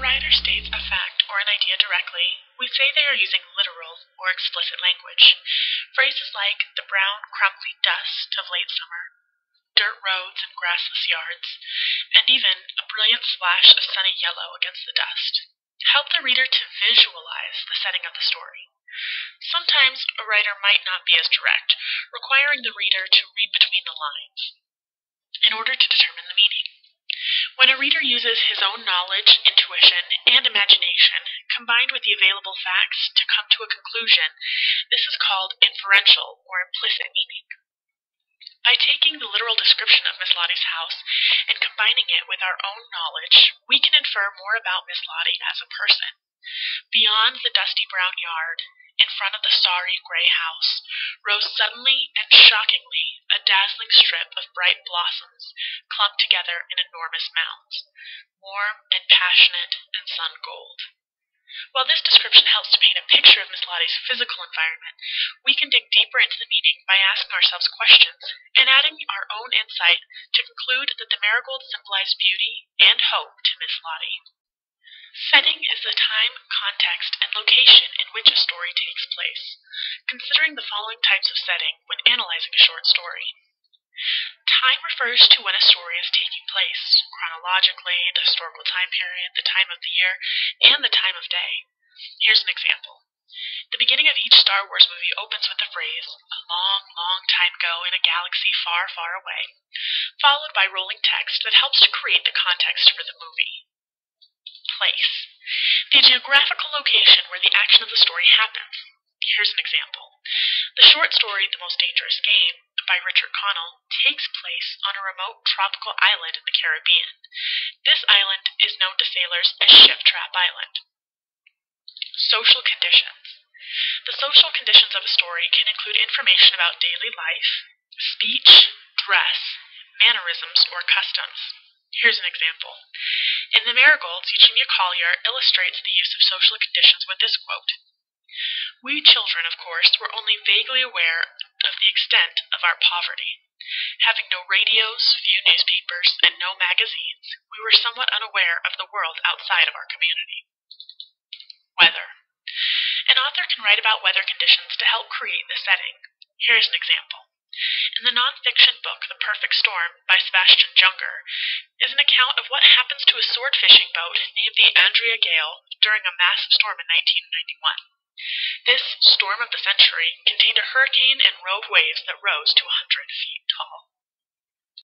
writer states a fact or an idea directly, we say they are using literal or explicit language. Phrases like the brown, crumbly dust of late summer, dirt roads and grassless yards, and even a brilliant splash of sunny yellow against the dust help the reader to visualize the setting of the story. Sometimes a writer might not be as direct, requiring the reader to read between the lines in order to determine the meaning. When a reader uses his own knowledge, intuition, and imagination, combined with the available facts to come to a conclusion, this is called inferential or implicit meaning. By taking the literal description of Miss Lottie's house and combining it with our own knowledge, we can infer more about Miss Lottie as a person. Beyond the dusty brown yard, in front of the sorry gray house, rose suddenly and shockingly a dazzling strip of bright blossoms clumped together in enormous mounds, warm and passionate and sun-gold. While this description helps to paint a picture of Miss Lottie's physical environment, we can dig deeper into the meaning by asking ourselves questions and adding our own insight to conclude that the marigold symbolized beauty and hope to Miss Lottie. Setting is the time, context, and location in which a story takes place, considering the following types of setting when analyzing a short story. Time refers to when a story is taking place, chronologically, the historical time period, the time of the year, and the time of day. Here's an example. The beginning of each Star Wars movie opens with the phrase, "A long, long time ago in a galaxy far, far away," followed by rolling text that helps to create the context for the movie. Place. The geographical location where the action of the story happens. Here's an example. The short story The Most Dangerous Game, by Richard Connell, takes place on a remote tropical island in the Caribbean. This island is known to sailors as Ship Trap Island. Social conditions. The social conditions of a story can include information about daily life, speech, dress, mannerisms, or customs. Here's an example. In The Marigolds, Eugenia Collier illustrates the use of social conditions with this quote, "We children, of course, were only vaguely aware of the extent of our poverty. Having no radios, few newspapers, and no magazines, we were somewhat unaware of the world outside of our community." Weather. An author can write about weather conditions to help create the setting. Here's an example. In the nonfiction book The Perfect Storm by Sebastian Junger is an account of what happens to a sword fishing boat named the Andrea Gale during a massive storm in 1991. This storm of the century contained a hurricane and rove waves that rose to 100 feet tall.